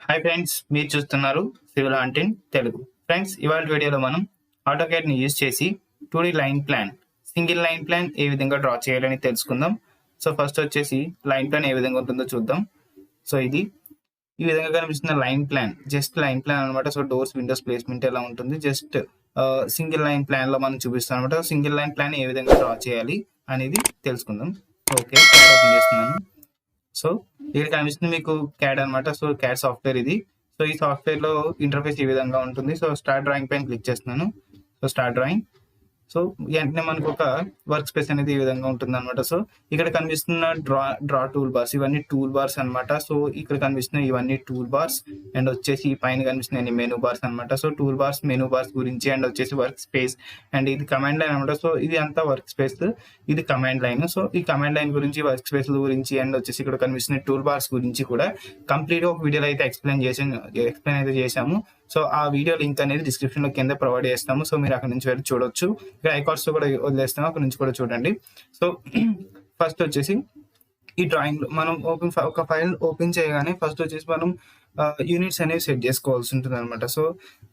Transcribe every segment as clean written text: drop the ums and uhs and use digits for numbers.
Hi friends, మీరు చూస్తున్నారు civil ఆంటిన్ Telugu. Friends, ఇవాళ వీడియోలో మనం ఆటోకేడ్ని యూజ్ చేసి 2D line plan, single line plan ఏ విధంగా డ్రా చేయాలని తెలుసుకుందాం. సో ఫస్ట్ వచ్చేసి లైన్ ప్లాన్ ఏ విధంగా ఉంటుందో చూద్దాం. సో ఇది ఈ విధంగా కనిపిస్తున్న line plan just line plan అనమాట. సో డోర్స్ విండోస్ ప్లేస్మెంట్ ఎలా ఉంటుంది, జస్ట్ సింగిల్ లైన్ ప్లాన్ లో మనం చూపిస్తాం అనమాట. సింగిల్ లైన్ ప్లాన్ ఏ విధంగా డ్రా చేయాలి అనేది తెలుసుకుందాం. ఓకే, ఓపెన్ చేస్తున్నాను. సో ఇక్కడ కనిపిస్తుంది మీకు క్యాడ్ అనమాట. సో క్యాడ్ సాఫ్ట్వేర్ ఇది. సో ఈ సాఫ్ట్వేర్ లో ఇంటర్ఫేస్ ఈ విధంగా ఉంటుంది. సో స్టార్ట్ డ్రాయింగ్ పైన క్లిక్ చేస్తున్నాను. So start drawing. సో వెంటనే మనకు ఒక వర్క్ స్పేస్ అనేది ఈ విధంగా ఉంటుంది అనమాట. సో ఇక్కడ కనిపిస్తున్న డ్రా టూల్ బార్స్, ఇవన్నీ టూల్ బార్స్ అనమాట. సో ఇక్కడ కనిపిస్తున్న ఇవన్నీ టూల్ బార్స్ అండ్ వచ్చేసి పైన కనిపిస్తున్నాయి మెనూ బార్స్ అనమాట. So tool bars, menu bars గురించి అండ్ వచ్చేసి వర్క్ స్పేస్ అండ్ ఇది కమాండ్ లైన్ అనమాట. సో ఇది అంతా వర్క్ స్పేస్, ఇది కమాండ్ లైన్. సో ఈ కమాండ్ లైన్ గురించి, వర్క్ స్పేస్ గురించి అండ్ వచ్చేసి ఇక్కడ కనిపిస్తున్న టూల్ బార్స్ గురించి కూడా కంప్లీట్ ఒక వీడియోలో అయితే ఎక్స్ప్లెయిన్ అయితే చేసాము. సో ఆ వీడియో లింక్ అనేది డిస్క్రిప్షన్ లో కింద ప్రొవైడ్ చేస్తాము. సో మీరు అక్కడ నుంచి వెళ్ళి చూడొచ్చు. ఇక్కడ ఐకార్డ్స్ కూడా వదిలేస్తాము, అక్కడ నుంచి కూడా చూడండి. సో ఫస్ట్ వచ్చేసి ఈ డ్రాయింగ్ లో మనం ఒక ఫైల్ ఓపెన్ చేయగానే ఫస్ట్ వచ్చేసి మనం యూనిట్స్ అనేవి సెట్ చేసుకోవాల్సి ఉంటుంది అనమాట. సో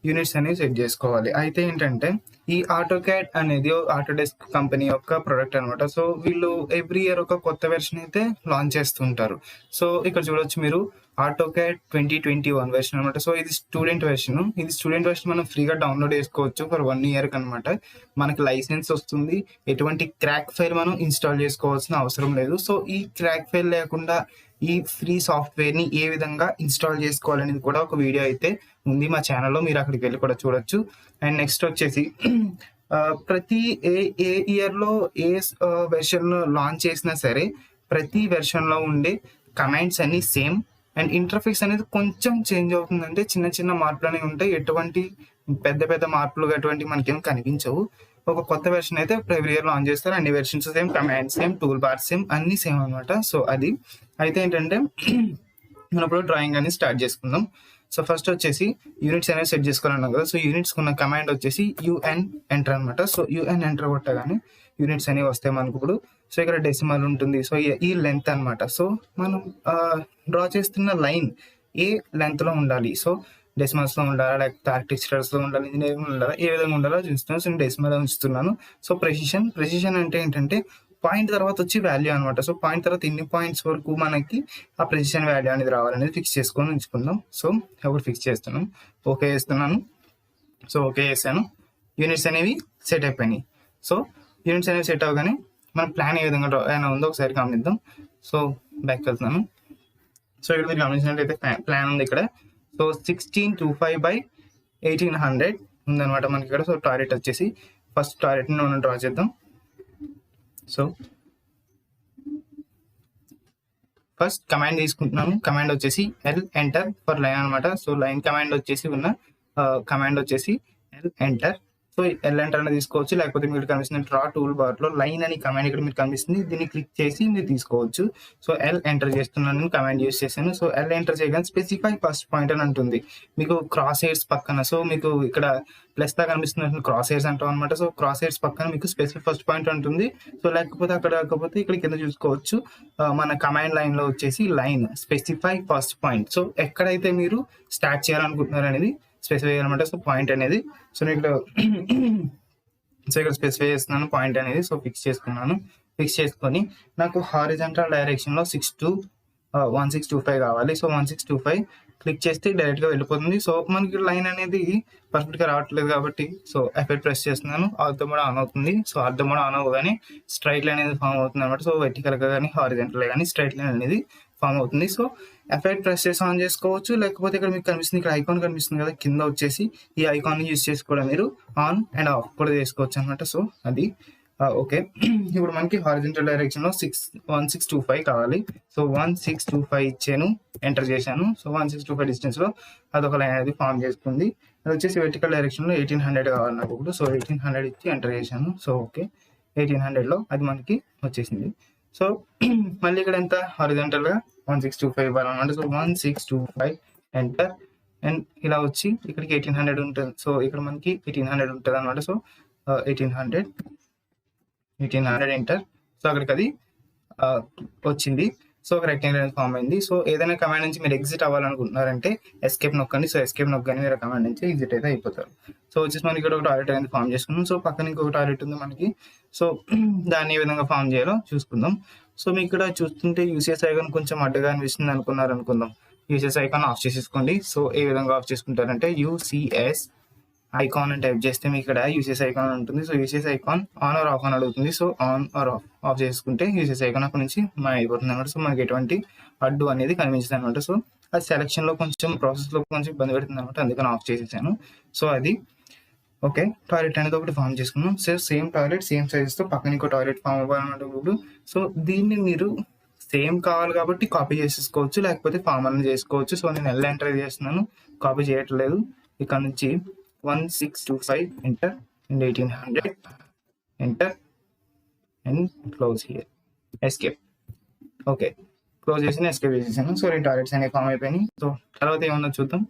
యూనిట్స్ అనేవి సెట్ చేసుకోవాలి. అయితే ఏంటంటే ఈ ఆటోక్యాడ్ అనేది ఆటోడెస్క్ కంపెనీ యొక్క ప్రొడక్ట్ అనమాట. సో వీళ్ళు ఎవ్రీ ఇయర్ ఒక కొత్త వెర్షన్ అయితే లాంచ్ చేస్తుంటారు. సో ఇక్కడ చూడొచ్చు మీరు ఆటోక్యాడ్ 2021 వెర్షన్ అనమాట. సో ఇది స్టూడెంట్ వెర్షన్. ఇది స్టూడెంట్ వెర్షన్ మనం ఫ్రీగా డౌన్లోడ్ చేసుకోవచ్చు ఫర్ 1 year అనమాట. మనకి లైసెన్స్ వస్తుంది. ఎటువంటి క్రాక్ ఫైల్ మనం ఇన్స్టాల్ చేసుకోవాల్సిన అవసరం లేదు. సో ఈ క్రాక్ ఫైల్ లేకుండా ఈ ఫ్రీ సాఫ్ట్వేర్ ని ఏ విధంగా ఇన్స్టాల్ చేసుకోవాలనేది కూడా ఒక వీడియో అయితే ఉంది మా ఛానల్లో, మీరు అక్కడికి వెళ్ళి కూడా చూడొచ్చు. అండ్ నెక్స్ట్ వచ్చేసి ప్రతి ఏ ఇయర్ లో ఏ వెర్షన్ లాంచ్ చేసినా సరే ప్రతి వెర్షన్ లో ఉండే కమాండ్స్ అన్ని సేమ్ అండ్ ఇంటర్ఫేస్ అనేది కొంచెం చేంజ్ అవుతుందంటే చిన్న చిన్న మార్పులు అనేవి ఉంటాయి. ఎటువంటి పెద్ద పెద్ద మార్పులు అటువంటి మనకేం కనిపించవు. ఒక కొత్త వెర్షన్ అయితే ఎవ్రీ ఇయర్ లాంచ్ చేస్తారు. అన్ని versions same, command same, tool bar same, అన్ని సేమ్ అనమాట. సో అది అయితే ఏంటంటే మనం ఇప్పుడు డ్రాయింగ్ అనేది స్టార్ట్ చేసుకుందాం. సో ఫస్ట్ వచ్చేసి యూనిట్స్ అనేది సెట్ చేసుకోవాలన్నాం కదా. సో యూనిట్స్ ఉన్న కమాండ్ వచ్చేసి UN ఎంటర్ అనమాట. సో UN ఎంటర్ కొట్టగానే యూనిట్స్ అనేవి వస్తాయి మనకు ఇప్పుడు. సో ఇక్కడ డెసిమల్ ఉంటుంది. సో ఈ లెంత్ అనమాట. సో మనం డ్రా చేస్తున్న లైన్ ఏ లెంత్ లో ఉండాలి. సో డెసిమల్స్ లో ఉండాలా, లేకపోతే ఆర్టిస్టర్స్ లో ఉండాలి, ఇంజనీరింగ్ ఉండాలా, ఏ విధంగా ఉండాలో చూస్తున్నాను. సో నేను డెసిమల్ ఉంచుతున్నాను. సో ప్రెసిషన్ అంటే ఏంటంటే పాయింట్ తర్వాత వచ్చి వాల్యూ అనమాట. సో పాయింట్ తర్వాత ఎన్ని పాయింట్స్ వరకు మనకి ఆ ప్రెసిషన్ వాల్యూ అనేది రావాలనేది ఫిక్స్ చేసుకొని ఉంచుకుందాం. సో ఒకటి ఫిక్స్ చేస్తున్నాం, ఓకే చేస్తున్నాను. సో ఓకే చేశాను. యూనిట్స్ అనేవి సెట్ అయిపోయినాయి. సో యూనిట్స్ అనేవి సెట్ అవగానే మన ప్లాన్ ఏ విధంగా ఏమైనా ఉందో ఒకసారి గమనిద్దాం. సో బ్యాక్ వెళ్తున్నాను. సో ఇక్కడ మీరు గమనించినట్లయితే ప్లాన్ ఉంది ఇక్కడ. సో 1625/1800 ఉందన్నమాట మనకి ఇక్కడ. సో టాయిలెట్ వచ్చేసి ఫస్ట్ టాయిలెట్ ని మనం డ్రా చేద్దాం. సో ఫస్ట్ కమాండ్ తీసుకుంటున్నాను. కమాండ్ వచ్చేసి L ఎంటర్ ఫర్ లైన్ అనమాట. సో లైన్ కమాండ్ వచ్చేసి ఉన్న కమాండ్ వచ్చేసి L enter. So L enter అనేది తీసుకోవచ్చు, లేకపోతే మీరు కనిపిస్తుంది డ్రా టూల్ బార్ లో లైన్ అని కమాండ్ ఇక్కడ మీకు కనిపిస్తుంది, దీన్ని క్లిక్ చేసి మీరు తీసుకోవచ్చు. సో L ఎంటర్ చేస్తున్నాను, కమాండ్ యూజ్ చేశాను. సో L ఎంటర్ చేయగానే స్పెసిఫై ఫస్ట్ పాయింట్ అని ఉంటుంది మీకు క్రాస్ హెయిర్స్ పక్కన. సో మీకు ఇక్కడ ప్లస్ లా కనిపిస్తున్న క్రాస్ హెయిర్స్ అంటాం అనమాట. సో క్రాస్ హెయిర్స్ పక్కన మీకు స్పెసిఫిక్ ఫస్ట్ పాయింట్ ఉంటుంది. సో లేకపోతే అక్కడ కాకపోతే ఇక్కడ కింద చూసుకోవచ్చు మన కమాండ్ లైన్ లో వచ్చేసి line specify first point. So ఎక్కడైతే మీరు స్టార్ట్ చేయాలనుకుంటున్నారు అనేది స్పెసిఫై చేయాలన్నమాట. సో పాయింట్ అనేది సో నేను ఇక్కడ స్పెసిఫై చేస్తున్నాను పాయింట్ అనేది. సో ఫిక్స్ చేసుకున్నాను. ఫిక్స్ చేసుకొని నాకు హారిజంటల్ డైరెక్షన్ లో 1625 కావాలి. సో 1625 క్లిక్ చేస్తే డైరెక్ట్ గా వెళ్ళిపోతుంది. సో మనకి లైన్ అనేది పర్ఫెక్ట్ గా రావట్లేదు కాబట్టి సో F8 ప్రెస్ చేస్తున్నాను. అర్థం కూడా ఆన్ అవుతుంది. సో అర్థం కూడా ఆన్ అవ్వగానే స్ట్రైట్ లైన్ అనేది ఫామ్ అవుతుంది అనమాట. సో వెర్టికల్ గా కానీ హారిజంటల్ కానీ స్ట్రైట్ లైన్ అనేది ఫామ్ అవుతుంది. సో F8 ప్రెస్ చేసి ఆన్ చేసుకోవచ్చు, లేకపోతే ఇక్కడ మీకు కనిపిస్తుంది, ఇక్కడ ఐకాన్ కనిపిస్తుంది కదా కింద వచ్చేసి, ఈ ఐకాన్ యూజ్ చేసి కూడా మీరు ఆన్ అండ్ ఆఫ్ కూడా చేసుకోవచ్చు అనమాట. సో అది ఓకే. ఇప్పుడు మనకి హారిజంటల్ డైరెక్షన్ లో 1625 కావాలి. సో 1625 ఇచ్చాను, ఎంటర్ చేశాను. సో 1625 డిస్టెన్స్ లో అదొక లైన్ అనేది ఫామ్ చేసుకుంది. అది వచ్చేసి వెర్టికల్ డైరెక్షన్ లో 1800 కావాలి నాకు ఇప్పుడు. సో 1800 ఇచ్చి ఎంటర్ చేశాను. సో ఓకే, 1800 లో అది మనకి వచ్చేసింది. సో మళ్ళీ ఇక్కడ ఎంత హారిజంటల్ గా 1625 ఇవ్వాలన్నమాట. సో 1625 ఎంటర్ అండ్ ఇలా వచ్చి ఇక్కడికి 1800 ఉంటుంది. సో ఇక్కడ మనకి 1800 ఉంటుంది అనమాట. So 1800 enter. సో అక్కడికి అది వచ్చింది. సో ఒక రెక్టాంగిల్ అనేది ఫామ్ అయింది. సో ఏదైనా కమాండ్ నుంచి మీరు ఎగ్జిట్ అవ్వాలనుకుంటున్నారంటే ఎస్కేప్ నొక్కండి. సో ఎస్కేప్ నొక్కగానే మీరు కమాండ్ నుంచి ఎగ్జిట్ అయితే అయిపోతారు. సో వచ్చేసి మనకి ఇక్కడ ఒక టాయిలెట్ అనేది ఫామ్ చేసుకున్నాం. సో పక్కన ఇంకొక టాయిలెట్ ఉంది మనకి. సో దాన్ని ఏ విధంగా ఫామ్ చేయాలో చూసుకుందాం. సో మీకు ఇక్కడ చూస్తుంటే యూసీఎస్ ఐకాన్ కొంచెం అడ్డగా అనిపిస్తుంది అనుకున్నారనుకుందాం. యూసీఎస్ ఐకాన్ ఆఫ్ చేసేసుకోండి. సో ఏ విధంగా ఆఫ్ చేసుకుంటారంటే యూసీఎస్ ఐకాన్ అని టైప్ చేస్తే మీకు ఇక్కడ యూసీఎస్ ఐకాన్ ఉంటుంది. So UCS icon on or off అని అడుగుతుంది. సో ఆన్ ఆర్ ఆఫ్ చేసుకుంటే యూసీఎస్ ఐకాన్ అక్కడ నుంచి అయిపోతుంది అనమాట. సో మనకి ఎటువంటి అడ్డు అనేది కనిపించదు అనమాట. సో అది సెలక్షన్ లో కొంచెం ప్రాసెస్ లో కొంచెం ఇబ్బంది పెడుతుంది అనమాట, అందుకని ఆఫ్ చేసేసాను. సో అది ఓకే. టాయిలెట్ అనేది ఒకటి ఫామ్ చేసుకున్నాం. So same toilet same sizes తో పక్కన ఇంకో టాయిలెట్ ఫామ్ అవ్వాలన్నమాట ఇప్పుడు. సో దీన్ని మీరు సేమ్ కావాలి కాబట్టి కాపీ చేసేసుకోవచ్చు, లేకపోతే ఫామ్ అనేది చేసుకోవచ్చు. సో నేను ఎలా ఎంటర్ చేస్తున్నాను, కాపీ చేయట్లేదు. ఇక్కడ నుంచి 1625 enter and 1800 enter and close here, escape. Okay, close చేసి ఎస్కేప్ చేసేసాను. సో ఈ టాయిలెట్స్ అనేవి ఫామ్ అయిపోయినాయి. సో తర్వాత ఏమన్నా చూద్దాం.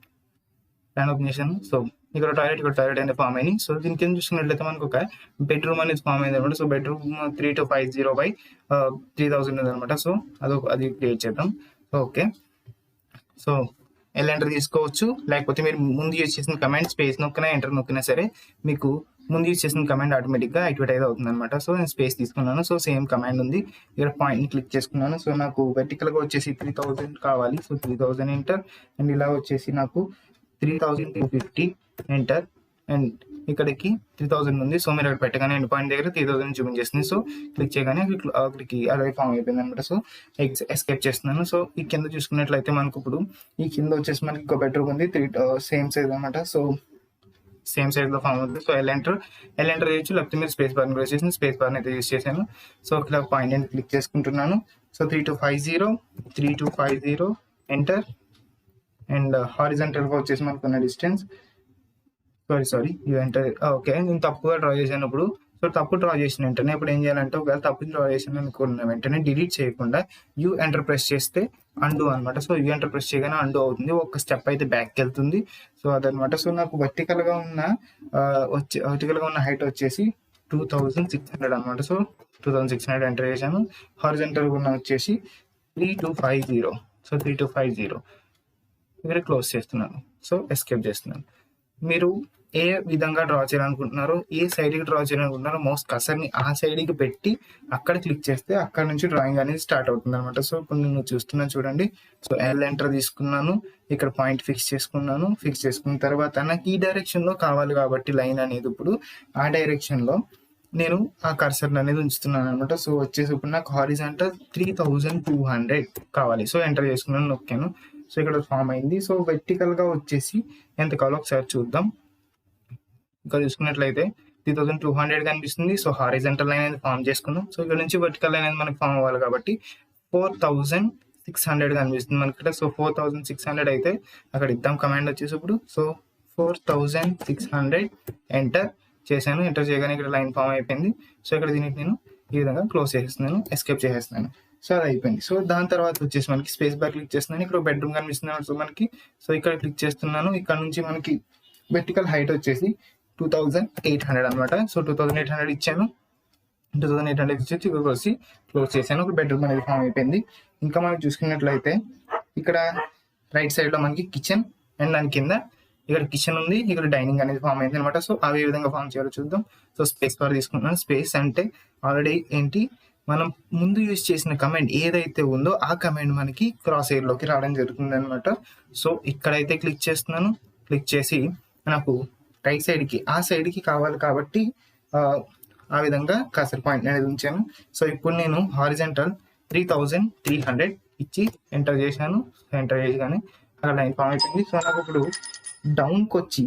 ప్లాన్ ఓపెన్ చేశాను. సో ఇక్కడ టాయిలెట్ అనేది ఫామ్ అయినాయి. సో దీని కింద చూసుకున్నట్లయితే మనకు ఒక బెడ్రూమ్ అనేది ఫామ్ అయింది అనమాట. సో బెడ్రూమ్ 3250 by 3000 ఉంది అనమాట. సో అది క్రియేట్ చేద్దాం. ఓకే, సో ఎల్ ఎంటర్ తీసుకోవచ్చు, లేకపోతే మీరు ముందు యూజ్ చేసిన కమాండ్ స్పేస్ నొక్కినా ఎంటర్ నొక్కినా సరే మీకు ముందు యూజ్ చేసిన కమాండ్ ఆటోమేటిక్గా యాక్టివేట్ అయితే అవుతుంది అనమాట. సో నేను స్పేస్ తీసుకున్నాను. సో సేమ్ కమాండ్ ఉంది. ఇక్కడ పాయింట్ని క్లిక్ చేసుకున్నాను. సో నాకు వెర్టికల్గా వచ్చేసి 3000 కావాలి. సో 3000 ఎంటర్ అండ్ ఇలా వచ్చేసి నాకు 3250 ఎంటర్ అండ్ ఇక్కడికి 3000 ఉంది. సో మీరు అక్కడ పెట్టగానే ఎండ్ పాయింట్ దగ్గర 3000 చూపించేస్తుంది. సో క్లిక్ చేయగానే అక్కడికి అదే ఫామ్ అయిపోయింది అనమాట. సో ఎస్కేప్ చేస్తున్నాను. సో ఈ కింద చూసుకున్నట్లయితే మనకు ఇప్పుడు ఈ కింద వచ్చేసి మనకి ఇంకో బెడ్రూమ్ ఉంది, సేమ్ సైజ్ అనమాట. సో సేమ్ సైజ్ లో ఫామ్ అవుతుంది. సో ఎల్ ఎంటర్ చేయొచ్చు, లేకపోతే మీరు స్పేస్ బార్ యూస్ చేసిన స్పేస్ బార్ అయితే యూస్ చేశాను. సో ఇక్కడ పాయింట్ అని క్లిక్ చేసుకుంటున్నాను. సో 3250 ఎంటర్ అండ్ హారిజాంటల్ గా వచ్చేసి మనకున్న distance sorry you enter. Okay, నేను తప్పుగా డ్రా చేశాను ఇప్పుడు. సో తప్పు డ్రా చేసిన వెంటనే ఇప్పుడు ఏం చేయాలంటే ఒకవేళ తప్పు డ్రా చేసిన అనుకున్న వెంటనే డిలీట్ చేయకుండా యూ ఎంటర్ ప్రెస్ చేస్తే అండు అనమాట. సో యూ ఎంటర్ ప్రెస్ చేయగానే అండు అవుతుంది, ఒక స్టెప్ అయితే బ్యాక్కి వెళ్తుంది. సో అదనమాట. సో నాకు వర్టికల్ గా ఉన్న హైట్ వచ్చేసి 2600 అనమాట. సో 2600 ఎంటర్ చేశాను. హారిజాంటల్ ఉన్న వచ్చేసి 3250. సో 3250 ఇక్కడ క్లోజ్ చేస్తున్నాను. సో ఎస్కేప్ చేస్తున్నాను. మీరు ఏ విధంగా డ్రా చేయాలనుకుంటున్నారో, ఏ సైడ్కి డ్రా చేయాలనుకుంటున్నారో మౌస్ కర్సర్ని ఆ సైడ్కి పెట్టి అక్కడ క్లిక్ చేస్తే అక్కడ నుంచి డ్రాయింగ్ అనేది స్టార్ట్ అవుతుంది అనమాట. సో ఇప్పుడు నేను చూస్తున్నాను చూడండి. సో ఎల్ ఎంటర్ తీసుకున్నాను, ఇక్కడ పాయింట్ ఫిక్స్ చేసుకున్న తర్వాత నాకు ఈ డైరెక్షన్లో కావాలి కాబట్టి లైన్ అనేది ఇప్పుడు ఆ డైరెక్షన్లో నేను ఆ కర్సర్ అనేది ఉంచుతున్నాను అనమాట. సో వచ్చేసి ఇప్పుడు నాకు హారిజాంటల్ 3200 కావాలి. సో ఎంటర్ చేసుకున్నాను, నొక్కాను. సో ఇక్కడ ఫామ్ అయింది. సో వెర్టికల్ గా వచ్చేసి ఎంత కావాలో ఒకసారి చూద్దాం. ఇక్కడ చూసుకున్నట్లయితే 3200 కనిపిస్తుంది. సో హారిజాంటల్ లైన్ అనేది ఫామ్ చేసుకుందాం. సో ఇక్కడ నుంచి వర్టికల్ లైన్ అనేది మనకి ఫామ్ అవ్వాలి కాబట్టి 4600 కనిపిస్తుంది మనకి ఇక్కడ. సో 4600 అయితే అక్కడ ఇద్దాం కమాండ్ వచ్చేసి ఇప్పుడు. సో 4600 ఎంటర్ చేశాను. ఎంటర్ చేయగానే ఇక్కడ లైన్ ఫామ్ అయిపోయింది. సో ఇక్కడ దీనికి నేను ఈ విధంగా క్లోజ్ చేసేస్తున్నాను, ఎస్కేప్ చేసేస్తున్నాను. సో అది అయిపోయింది. సో దాని తర్వాత వచ్చేసి మనకి స్పేస్ బార్ క్లిక్ చేస్తున్నాను. ఇక్కడ బెడ్రూమ్ కనిపిస్తుంది సో మనకి. సో ఇక్కడ క్లిక్ చేస్తున్నాను. ఇక్కడ నుంచి మనకి వెర్టికల్ హైట్ వచ్చేసి 2800 అనమాట. సో 2800 ఇచ్చాను. 2800 ఇచ్చేసి ఇక్కడికి వచ్చి క్లోజ్ చేశాను. ఒక బెడ్రూమ్ అనేది ఫామ్ అయిపోయింది. ఇంకా మనం చూసుకున్నట్లయితే ఇక్కడ రైట్ సైడ్ లో మనకి కిచెన్ అండ్ దాని కింద ఇక్కడ కిచెన్ ఉంది, ఇక్కడ డైనింగ్ అనేది ఫామ్ అయింది అనమాట. సో అవి ఏ విధంగా ఫామ్ చేయాలో చూద్దాం. సో స్పేస్ బార్ తీసుకుంటున్నాను. స్పేస్ అంటే ఆల్రెడీ ఏంటి మనం ముందు యూజ్ చేసిన కమాండ్ ఏదైతే ఉందో ఆ కమాండ్ మనకి క్రాస్ ఎయిర్ లోకి రావడం జరుగుతుంది అనమాట. సో ఇక్కడైతే క్లిక్ చేస్తున్నాను. క్లిక్ చేసి నాకు రైట్ సైడ్ కి ఆ సైడ్ కి కావాలి కాబట్టి ఆ విధంగా కర్సర్ పాయింట్ అనేది ఉంచాను. సో ఇప్పుడు నేను హారిజాంటల్ 3300 ఇచ్చి ఎంటర్ చేశాను. ఎంటర్ చేయగానే అక్కడ లైన్ ఫామ్ అయిపోయింది. సో నాకు ఇప్పుడు డౌన్కి వచ్చి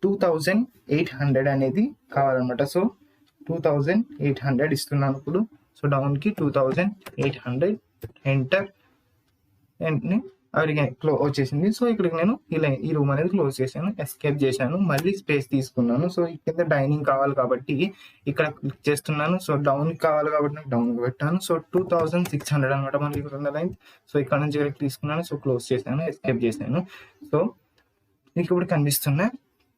2800 అనేది కావాలన్నమాట. సో 2800 ఇస్తున్నాను ఇప్పుడు. సో డౌన్కి 2800 ఎంటర్ వెంటనే అడిగే వచ్చేసింది. సో ఇక్కడికి నేను ఈ రూమ్ అనేది క్లోజ్ చేశాను, ఎస్కేప్ చేశాను, మళ్ళీ స్పేస్ తీసుకున్నాను. సో కింద డైనింగ్ కావాలి కాబట్టి ఇక్కడ క్లిక్ చేస్తున్నాను. సో డౌన్ కావాలి కాబట్టి నాకు డౌన్ పెట్టాను. సో 2600 అనమాట మనకి ఇక్కడ ఉన్న లైన్. సో ఇక్కడ నుంచి ఇక్కడ తీసుకున్నాను. సో క్లోజ్ చేశాను, ఎస్కేప్ చేశాను. సో మీకు ఇప్పుడు కనిపిస్తున్న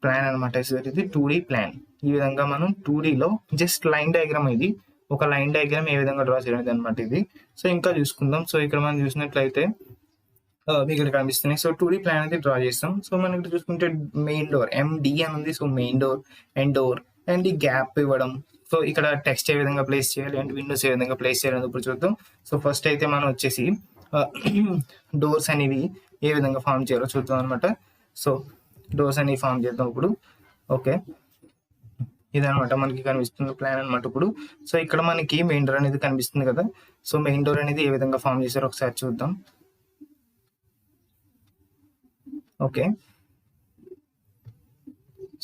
ప్లాన్ అనమాట. ఇది 2D ప్లాన్. ఈ విధంగా మనం 2Dలో జస్ట్ లైన్ డయాగ్రామ్ ఇది ఒక లైన్ డయాగ్రామ్ ఏ విధంగా డ్రా చేయడం అనమాట ఇది. సో ఇంకా చూసుకుందాం. సో ఇక్కడ మనం చూసినట్లయితే ఇక్కడ కనిపిస్తున్నాయి. సో 2D ప్లాన్ అయితే డ్రా చేస్తాం. సో మనం ఇక్కడ చూసుకుంటే మెయిన్ డోర్ MD అని ఉంది. సో మెయిన్ డోర్ అండ్ ఈ గ్యాప్ ఇవ్వడం. సో ఇక్కడ టెక్స్ట్ ఏ విధంగా ప్లేస్ చేయాలి అండ్ విండోస్ ఏ విధంగా ప్లేస్ చేయాలి ఇప్పుడు చూద్దాం. సో ఫస్ట్ అయితే మనం వచ్చేసి డోర్స్ అనేవి ఏ విధంగా ఫామ్ చేయాలో చూద్దాం అనమాట. సో డోర్స్ అనేవి ఫామ్ చేద్దాం ఇప్పుడు. ఓకే, ఇదనమాట మనకి కనిపిస్తున్న ప్లాన్ అనమాట ఇప్పుడు. సో ఇక్కడ మనకి మెయిన్ డోర్ అనేది కనిపిస్తుంది కదా. సో మెయిన్ డోర్ అనేది ఏ విధంగా ఫామ్ చేశారో ఒకసారి చూద్దాం. Okay,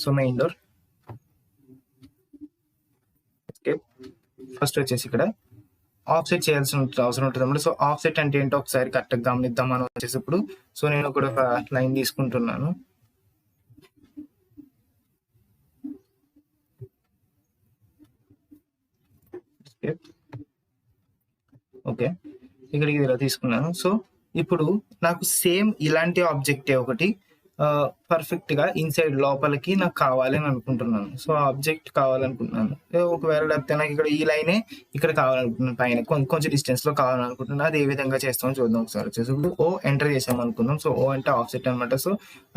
so main door. Okay, first వచ్చేసి ఇక్కడ ఆఫ్సెట్ చేయాల్సిన అవసరం ఉంటుంది అన్నమాట. సో ఆఫ్సెట్ అంటే ఏంటో ఒకసారి కరెక్ట్గా గమనిద్దాం మనం వచ్చేసి ఇప్పుడు. సో నేను ఇక్కడ ఒక లైన్ తీసుకుంటున్నాను. ఓకే, ఇక్కడికి ఇలా తీసుకున్నాను. సో ఇప్పుడు నాకు సేమ్ ఇలాంటి ఆబ్జెక్టే ఒకటి పర్ఫెక్ట్ గా ఇన్సైడ్ లోపలికి నాకు కావాలి అని అనుకుంటున్నాను. సో ఆబ్జెక్ట్ కావాలనుకుంటున్నాను. ఒకవేళ లేకపోతే నాకు ఇక్కడ ఈ లైనే ఇక్కడ కావాలనుకుంటున్నాను, పైన కొంచెం డిస్టెన్స్ లో కావాలనుకుంటున్నాను. అది ఏ విధంగా చేస్తామో చూద్దాం ఒకసారి. వచ్చేసి ఇప్పుడు O ఎంటర్ చేసాం అనుకుందాం. సో O అంటే ఆఫ్సెట్ అనమాట. సో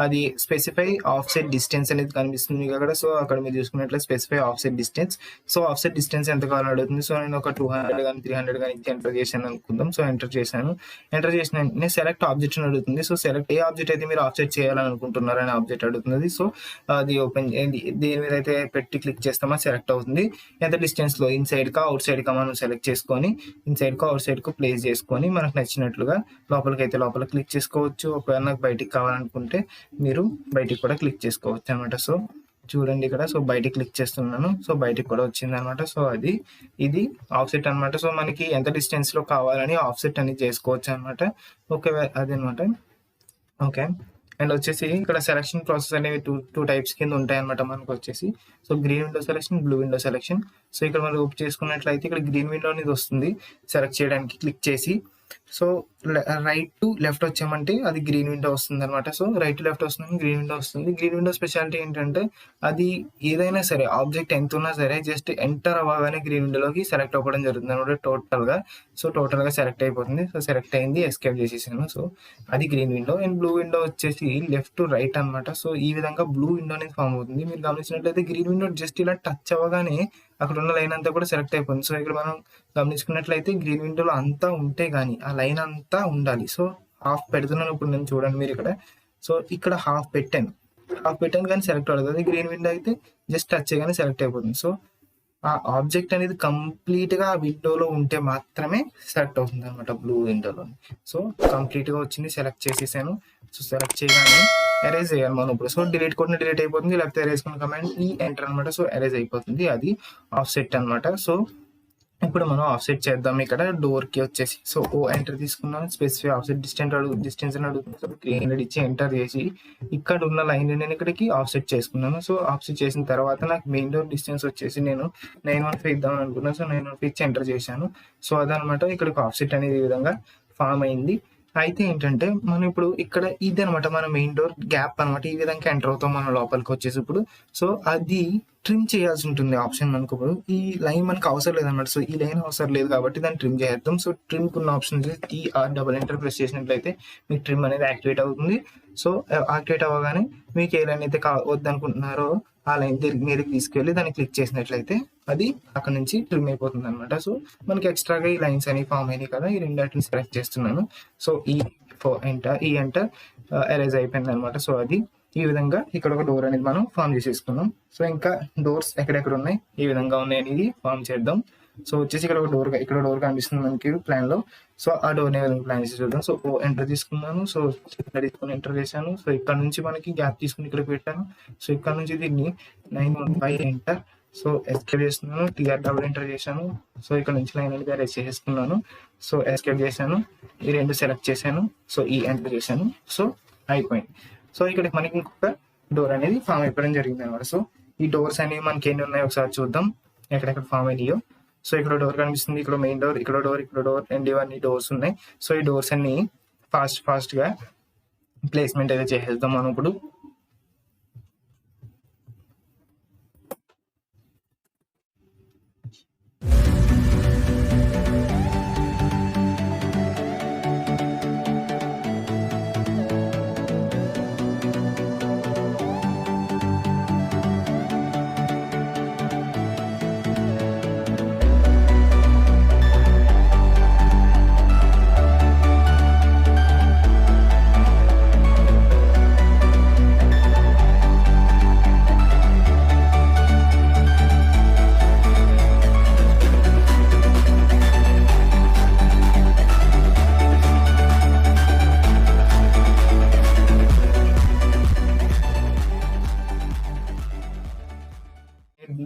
అది స్పెసిఫై ఆఫ్సెట్ డిస్టెన్స్ అనేది కనిపిస్తుంది అక్కడ. సో అక్కడ మీరు చూసుకున్నట్లే specify offset distance. So offset distance ఎంత కావాలని అడుగుతుంది. సో నేను ఒక 200 కానీ 300 కానీ ఎంటర్ చేశాను అనుకుందాం. సో ఎంటర్ చేసిన వెంటనే సెలెక్ట్ ఆబ్జెక్ట్ అని అడుగుతుంది. సో సెలెక్ట్ ఏ ఆబ్జెక్ట్ అయితే మీరు ఆఫ్సెట్ చేయాలని అనుకుంటున్నారు అనే ఆబ్జెక్ట్ అడుగుతుంది. సో అది ఓపెన్ దేని మీద అయితే పెట్టి క్లిక్ చేస్తామో సెలెక్ట్ అవుతుంది. ఎంత డిస్టెన్స్ లో ఇన్సైడ్ కా అవుట్ సైడ్ కా మనం సెలెక్ట్ చేసుకొని ఇన్సైడ్ కా అవుట్ సైడ్ కు ప్లేస్ చేసుకొని మనకు నచ్చినట్లుగా లోపలికి అయితే లోపల క్లిక్ చేసుకోవచ్చు. ఒకవేళ నాకు బయటికి కావాలనుకుంటే మీరు బయటికి కూడా క్లిక్ చేసుకోవచ్చు అనమాట. సో చూడండి ఇక్కడ. సో బయటికి క్లిక్ చేస్తున్నాను. సో బయటికి కూడా వచ్చింది అనమాట. సో ఇది ఆఫ్సెట్ అనమాట. సో మనకి ఎంత డిస్టెన్స్ లో కావాలని ఆఫ్సెట్ అనేది చేసుకోవచ్చు అనమాట. ఓకే, అది అనమాట. ఓకే, అండ్ వచ్చేసి ఇక్కడ సెలక్షన్ ప్రాసెస్ అనేవి టూ టైప్స్ కింద ఉంటాయి అనమాట మనకు వచ్చేసి. So green window selection, blue window selection. So ఇక్కడ మనం ఓపెన్ చేసుకున్నట్లయితే ఇక్కడ గ్రీన్ విండో అనేది వస్తుంది. సెలెక్ట్ చేయడానికి క్లిక్ చేసి సో రైట్ టు లెఫ్ట్ వచ్చామంటే అది గ్రీన్ విండో వస్తుంది అనమాట. సో రైట్ టు లెఫ్ట్ వస్తుంది, గ్రీన్ విండో వస్తుంది. గ్రీన్ విండో స్పెషాలిటీ ఏంటంటే అది ఏదైనా సరే ఆబ్జెక్ట్ ఎంత ఉన్నా సరే జస్ట్ ఎంటర్ అవ్వగానే గ్రీన్ విండోలోకి సెలెక్ట్ అవ్వడం జరుగుతుంది అనమాట టోటల్ గా. సో టోటల్ గా సెలెక్ట్ అయిపోతుంది. సో సెలెక్ట్ అయింది, ఎస్కేప్ చేసేసాను. సో అది green window. And blue window వచ్చేసి లెఫ్ట్ టు రైట్ అనమాట. సో ఈ విధంగా బ్లూ విండో అనేది ఫామ్ అవుతుంది. మీరు గమనించినట్లయితే గ్రీన్ విండో జస్ట్ ఇలా టచ్ అవ్వగానే అక్కడ ఉన్న లైన్ అంతా కూడా సెలెక్ట్ అయిపోతుంది. సో ఇక్కడ మనం గమనించుకున్నట్లయితే గ్రీన్ విండోలో అంతా ఉంటే గానీ ఆ లైన్ అంతా ఉండాలి. సో హాఫ్ పెడుతున్నాను ఇప్పుడు నేను, చూడండి మీరు ఇక్కడ. సో ఇక్కడ హాఫ్ పెట్టాను కానీ సెలెక్ట్ అవుతుంది. గ్రీన్ విండో అయితే జస్ట్ టచ్ చేయగానే సెలెక్ట్ అయిపోతుంది. సో ఆ ఆబ్జెక్ట్ అనేది కంప్లీట్ గా విండోలో ఉంటే మాత్రమే సెలెక్ట్ అవుతుంది అనమాట బ్లూ విండోలో. సో కంప్లీట్ గా వచ్చింది, సెలెక్ట్ చేసేసాను. సో సెలెక్ట్ చేయగానే ఎరేజ్ చేయాలి మనం ఇప్పుడు. సో డిలీట్ కొట్టిన డిలీట్ అయిపోతుంది, లేకపోతే ఎరేజ్ కొన్న కమాండ్ ఎంటర్ అనమాట. సో ఎరేజ్ అయిపోతుంది. అది ఆఫ్సెట్ అనమాట. సో ఇప్పుడు మనం ఆఫ్సెట్ చేద్దాం. ఇక్కడ డోర్ కి వచ్చేసి సో ఎంటర్ తీసుకున్నాను. స్పెసిఫై ఆఫ్సెట్ డిస్టెన్స్ అని అడుగుతుంది. సో 300 ఇచ్చి ఎంటర్ చేసి ఇక్కడ ఉన్న లైన్ నేను ఇక్కడికి ఆఫ్సెట్ చేసుకున్నాను. సో ఆఫ్సెట్ చేసిన తర్వాత నాకు మెయిన్ డోర్ డిస్టెన్స్ వచ్చేసి నేను 915 ఇద్దాం అనుకున్నాను. సో 915 ఇచ్చి ఎంటర్ చేశాను. సో అదనమాట ఇక్కడికి ఆఫ్సెట్ అనేది ఈ విధంగా ఫామ్ అయింది. అయితే ఏంటంటే మనం ఇప్పుడు ఇక్కడ ఇది అనమాట మన మెయిన్ డోర్ గ్యాప్ అనమాట. ఈ విధంగా ఎంటర్ అవుతాం మనం లోపలికి వచ్చేసి ఇప్పుడు. సో అది ట్రిమ్ చేయాల్సి ఉంటుంది ఆప్షన్ మనకు. ఇప్పుడు ఈ లైన్ మనకు అవసరం లేదన్నమాట. సో ఈ లైన్ అవసరం లేదు కాబట్టి దాన్ని ట్రిమ్ చేద్దాం. సో ట్రిమ్ ఉన్న option TR double enter press చేసినట్లయితే మీకు ట్రిమ్ అనేది యాక్టివేట్ అవుతుంది. సో యాక్టివేట్ అవ్వగానే మీకు ఏ లైన్ అయితే వద్దనుకుంటున్నారో ఆ లైన్ మీదకి తీసుకెళ్ళి దాన్ని క్లిక్ చేసినట్లయితే అది అక్కడ నుంచి ట్రిమ్ అయిపోతుంది అనమాట. సో మనకి ఎక్స్ట్రాగా ఈ లైన్స్ అనేవి ఫామ్ అయినాయి కదా, ఈ రెండింటిని సెలెక్ట్ చేస్తున్నాను. సో ఎంటర్ ఎరేజ్ అయిపోయింది అనమాట. సో అది ఈ విధంగా ఇక్కడ ఒక డోర్ అనేది మనం ఫామ్ చేసేసుకున్నాం. సో ఇంకా డోర్స్ ఎక్కడెక్కడ ఉన్నాయి, ఏ విధంగా ఉన్నాయి అనేది ఫామ్ చేద్దాం. సో వచ్చేసి ఇక్కడ డోర్ కనిపిస్తుంది మనకి ప్లాన్ లో. సో ఆ డోర్ ని ప్లాన్ చేసి చూద్దాం. సో ఎంటర్ తీసుకున్నాను. సో తీసుకుని ఎంటర్ చేశాను. సో ఇక్కడ నుంచి మనకి గ్యాప్ తీసుకుని ఇక్కడ పెట్టాను. సో ఇక్కడ నుంచి దీన్ని 915 ఎంటర్. సో ఎస్కేప్ చేస్తున్నాను. TR డబుల్ ఎంటర్ చేశాను. సో ఇక్కడ నుంచి లైన్ అనేది అరేంజ్ చేసేసుకున్నాను. సో ఎస్కేప్ చేశాను, ఈ రెండు సెలెక్ట్ చేశాను. సో ఈ ఎంటర్ చేశాను. సో అయిపోయింది. సో ఇక్కడ మనకి ఇంకొక డోర్ అనేది ఫామ్ అయిపోవడం జరిగింది అనమాట. సో ఈ డోర్స్ అనేవి మనకి ఎన్ని ఉన్నాయో ఒకసారి చూద్దాం ఎక్కడెక్కడ ఫామ్ అయినాయో. సో ఇక్కడ డోర్ కనిపిస్తుంది, ఇక్కడ మెయిన్ డోర్, ఇక్కడ డోర్ అండ్ ఇవన్నీ డోర్స్ ఉన్నాయి. సో ఈ డోర్స్ అన్ని ఫాస్ట్ గా ప్లేస్మెంట్ అయితే చేసేద్దాం మనం ఇప్పుడు.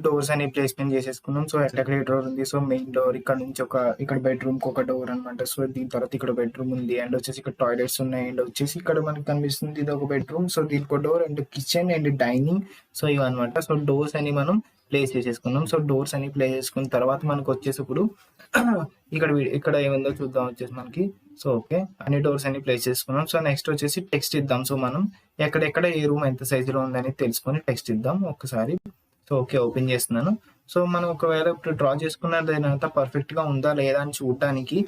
డోర్స్ అని ప్లేస్మెంట్ చేసేసుకున్నాం. సో ఎక్కడ డోర్ ఉంది, సో మెయిన్ డోర్ ఇక్కడ నుంచి ఇక్కడ బెడ్రూమ్ కి ఒక డోర్ అనమాట. సో దీని తర్వాత ఇక్కడ బెడ్రూమ్ ఉంది అండ్ వచ్చేసి ఇక్కడ టాయిలెట్స్ ఉన్నాయి అండ్ వచ్చేసి ఇక్కడ మనకి కనిపిస్తుంది ఇది ఒక బెడ్రూమ్. సో దీనికి door and kitchen and dining, so ఇవన్నమాట. సో డోర్స్ అని మనం ప్లేస్ చేసేసుకున్నాం. సో డోర్స్ అని ప్లేస్ చేసుకున్న తర్వాత మనకు వచ్చేసి ఇప్పుడు ఇక్కడ ఏముందో చూద్దాం వచ్చేసి మనకి. సో ఓకే, అన్ని డోర్స్ అన్ని ప్లేస్ చేసుకున్నాం. సో నెక్స్ట్ వచ్చేసి టెక్స్ట్ ఇద్దాం. సో మనం ఎక్కడెక్కడ ఏ రూమ్ ఎంత సైజులో ఉందని తెలుసుకొని టెక్స్ట్ ఇద్దాం ఒకసారి. సో ఓకే, ఓపెన్ చేస్తున్నాను. సో మనం ఒకవేళ ఇప్పుడు డ్రా చేసుకున్నది అంతా పర్ఫెక్ట్ గా ఉందా లేదా అని చూడడానికి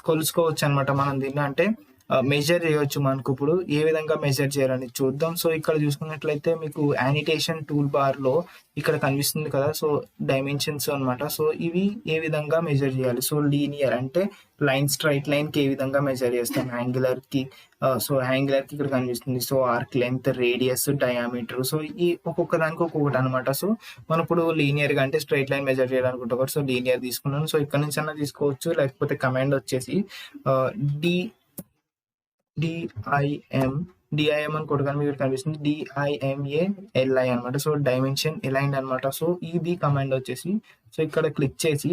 కొలుసుకోవచ్చు అనమాట మనం దీన్ని. అంటే మెజర్ చేయొచ్చు. మనకు ఇప్పుడు ఏ విధంగా మెజర్ చేయాలని చూద్దాం. సో ఇక్కడ చూసుకున్నట్లయితే మీకు యానిటేషన్ టూల్ బార్ లో ఇక్కడ కనిపిస్తుంది కదా, సో డైమెన్షన్స్ అనమాట. సో ఇవి ఏ విధంగా మెజర్ చేయాలి. సో లీనియర్ అంటే లైన్, స్ట్రైట్ లైన్ కి ఏ విధంగా మెజర్ చేస్తాం. యాంగులర్ కి ఇక్కడ కనిపిస్తుంది. So arc length, radius, diameter. So ఈ ఒక్కొక్క దానికి ఒక్కొక్కటి అనమాట. సో మనం ఇప్పుడు లీనియర్ గా అంటే స్ట్రైట్ లైన్ మెజర్ చేయాలనుకుంటాం. సో లీనియర్ తీసుకున్నాను. సో ఇక్కడ నుంచి అన్నా తీసుకోవచ్చు, లేకపోతే కమాండ్ వచ్చేసి డిఐఎం అని కొట్టగానే మీకు కనిపిస్తుంది DIMALI అనమాట. సో డైమెన్షన్ ఎలైన్డ్ అనమాట. సో ఇది కమాండ్ వచ్చేసి, సో ఇక్కడ క్లిక్ చేసి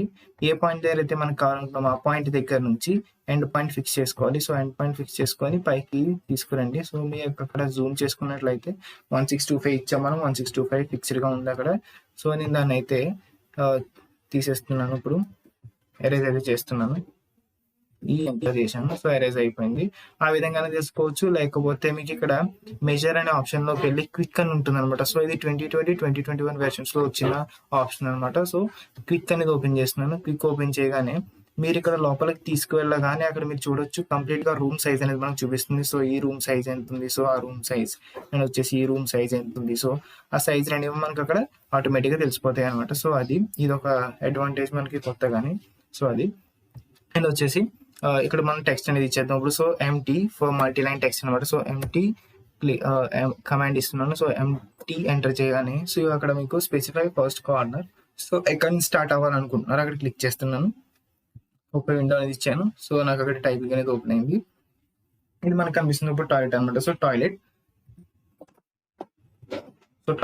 ఏ పాయింట్ దగ్గర అయితే మనకు కావాలనుకుంటాం ఆ పాయింట్ దగ్గర నుంచి ఎండ్ పాయింట్ ఫిక్స్ చేసుకోవాలి. సో ఎండ్ పాయింట్ ఫిక్స్ చేసుకొని పైకి తీసుకురండి. సో మీరు అక్కడ జూమ్ చేసుకున్నట్లయితే 1625 ఇచ్చాం మనం. 1625 ఫిక్స్డ్ గా ఉంది అక్కడ. సో నేను దాన్ని అయితే తీసేస్తున్నాను. ఇప్పుడు ఎరేజ్ అయితే చేస్తున్నాను. ఈ ఎంటర్ చేశాను. సో ఎరేజ్ అయిపోయింది. ఆ విధంగానే చేసుకోవచ్చు. లేకపోతే మీకు ఇక్కడ మెజర్ అనే ఆప్షన్ లోకి వెళ్ళి క్విక్ అని ఉంటుంది అనమాట. సో ఇది 2020, 2021 వెర్షన్స్ లో వచ్చిన ఆప్షన్ అనమాట. సో క్విక్ అనేది ఓపెన్ చేస్తున్నాను. క్విక్ ఓపెన్ చేయగానే మీరు ఇక్కడ లోపలికి తీసుకువెళ్ళగానే అక్కడ మీరు చూడొచ్చు కంప్లీట్ గా రూమ్ సైజ్ అనేది మనకు చూపిస్తుంది. సో ఈ రూమ్ సైజ్ ఎంత ఉంది, సో ఆ రూమ్ సైజ్ అండ్ వచ్చేసి ఈ రూమ్ సైజ్ ఎంత ఉంది. సో ఆ సైజ్ అనేవి మనకు అక్కడ ఆటోమేటిక్ గా తెలిసిపోతాయి అనమాట. సో ఇది ఒక అడ్వాంటేజ్ మనకి కొత్తగానే. సో అది అండ్ వచ్చేసి ఇక్కడ మనం టెక్స్ట్ అనేది ఇచ్చేద్దాం ఇప్పుడు. So empty for multi line text అనమాట. సో ఎంటీ కమాండ్ ఇస్తున్నాను. సో ఎంటీ ఎంటర్ చేయగానే సో అక్కడ మీకు స్పెసిఫై ఫస్ట్ కార్నర్, సో ఎక్కడ నుంచి స్టార్ట్ అవ్వాలనుకుంటున్నారు అక్కడ క్లిక్ చేస్తున్నాను. ఒక విండో అనేది ఇచ్చాను. సో నాకు అక్కడ టైపింగ్ అనేది ఓపెన్ అయింది. ఇది మనకు కనిపిస్తుంది ఇప్పుడు టాయిలెట్ అనమాట. సో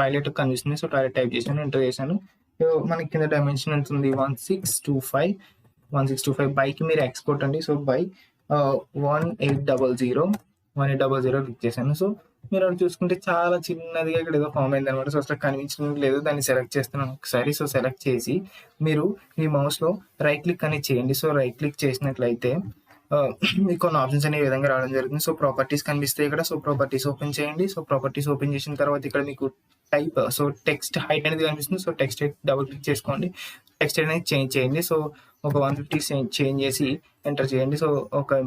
టాయిలెట్ కనిపిస్తుంది. సో టాయిలెట్ టైప్ చేశాను, ఎంటర్ చేశాను. సో మనకి కింద డైమెన్షన్ ఎంత ఉంది, 1625 బైకి మీరు ఎక్స్ కొట్టండి. సో బై 1800 క్లిక్ చేశాను. సో మీరు అక్కడ చూసుకుంటే చాలా చిన్నదిగా ఇక్కడ ఏదో ఫామ్ అయింది అనమాట. సో అసలు కనిపించడం లేదు. దాన్ని సెలెక్ట్ చేస్తున్నాను ఒకసారి. సో సెలెక్ట్ చేసి మీరు మీ మౌస్ లో రైట్ క్లిక్ అనేది చేయండి. సో రైట్ క్లిక్ చేసినట్లయితే మీకు కొన్ని ఆప్షన్స్ అనే విధంగా రావడం జరుగుతుంది. సో ప్రాపర్టీస్ కనిపిస్తాయి ఇక్కడ. సో ప్రాపర్టీస్ ఓపెన్ చేయండి. సో ప్రాపర్టీస్ ఓపెన్ చేసిన తర్వాత ఇక్కడ మీకు టైప్, సో టెక్స్ట్ హైట్ అనేది కనిపిస్తుంది. So text height double click చేసుకోండి. టెక్స్ట్ అనేది చేంజ్ చేయండి. సో ఒక 150 చేంజ్ చేసి ఎంటర్ చేయండి. సో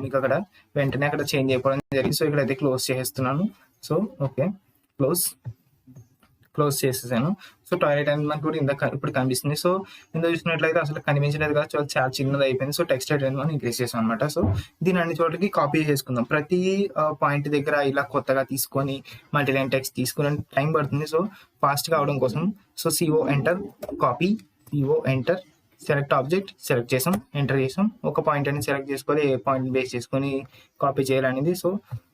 మీకు అక్కడ వెంటనే అక్కడ చేంజ్ అయిపోవడం జరిగింది. సో ఇక్కడ అయితే క్లోజ్ చేసేస్తున్నాను. సో ఓకే, క్లోజ్ చేసేసాను. సో టాయిలెట్ అనేది మనకు కూడా ఇప్పుడు కనిపిస్తుంది. సో ఇందులో చూసినట్లయితే అసలు కనిపించలేదు కదా, చాలా చిన్నది అయిపోయింది. సో టెక్స్ట్ అనేది మనం ఇంక్రీజ్ చేసాం అనమాట. సో దీని అన్ని చోట్లకి కాపీ చేసుకుందాం. ప్రతి పాయింట్ దగ్గర ఇలా కొత్తగా తీసుకొని మల్టీలైన్ టెక్స్ట్ తీసుకుని టైం పడుతుంది. సో ఫాస్ట్ గా అవడం కోసం so CO enter, copy, CO enter, select object select చేసాం, ఎంటర్ చేసాం. ఒక పాయింట్ అనేది సెలెక్ట్ చేసుకోవాలి, ఏ పాయింట్ బేస్ చేసుకొని కాపీ చేయాలనేది. సో